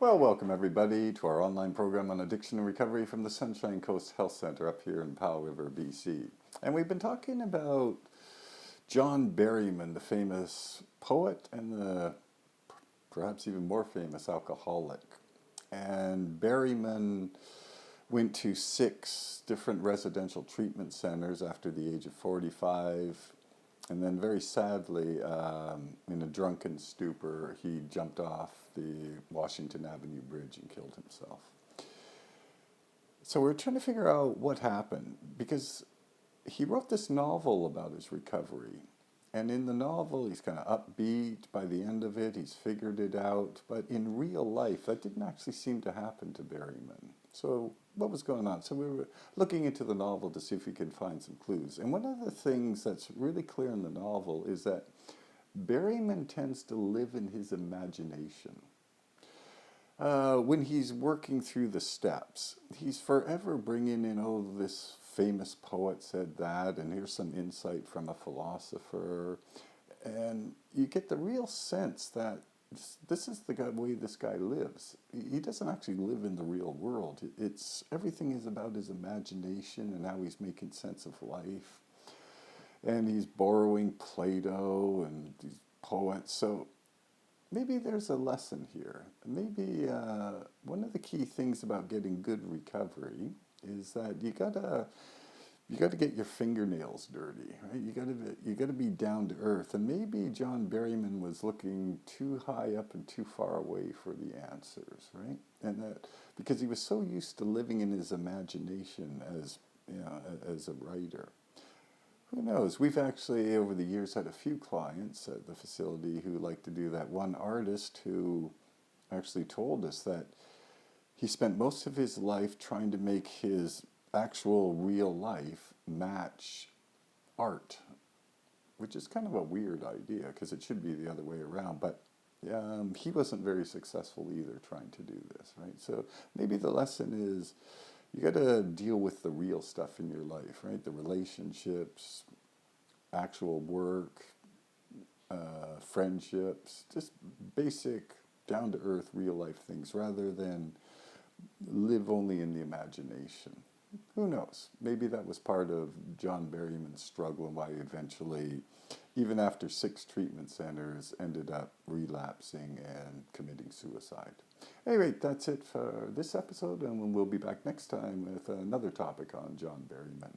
Well, welcome everybody to our online program on addiction and recovery from the Sunshine Coast Health Centre up here in Powell River, BC. And we've been talking about John Berryman, the famous poet and the perhaps even more famous alcoholic. And Berryman went to 6 different residential treatment centers after the age of 45. And then very sadly, in a drunken stupor, he jumped off the Washington Avenue Bridge and killed himself. So we're trying to figure out what happened, because he wrote this novel about his recovery. And in the novel, he's kind of upbeat. By the end of it, he's figured it out. But in real life, that didn't actually seem to happen to Berryman. So what was going on? So we were looking into the novel to see if we could find some clues. And one of the things that's really clear in the novel is that Berryman tends to live in his imagination. When he's working through the steps, he's forever bringing in, oh, this famous poet said that, and here's some insight from a philosopher. And you get the real sense that this is the way this guy lives. He doesn't actually live in the real world. Everything is about his imagination and how he's making sense of life. And he's borrowing Plato and these poets. So maybe there's a lesson here. Maybe one of the key things about getting good recovery is that you gotta get your fingernails dirty, right? You gotta be down to earth. And maybe John Berryman was looking too high up and too far away for the answers, right? And that because he was so used to living in his imagination as a writer. Who knows? We've actually, over the years, had a few clients at the facility who like to do that. One artist who actually told us that he spent most of his life trying to make his actual real life match art, which is kind of a weird idea because it should be the other way around. But he wasn't very successful either trying to do this, right? So maybe the lesson is, you got to deal with the real stuff in your life, right? The relationships, actual work, friendships, just basic, down-to-earth, real-life things, rather than live only in the imagination. Who knows? Maybe that was part of John Berryman's struggle and why he eventually, even after 6 treatment centers, ended up relapsing and committing suicide. Anyway, that's it for this episode, and we'll be back next time with another topic on John Berryman.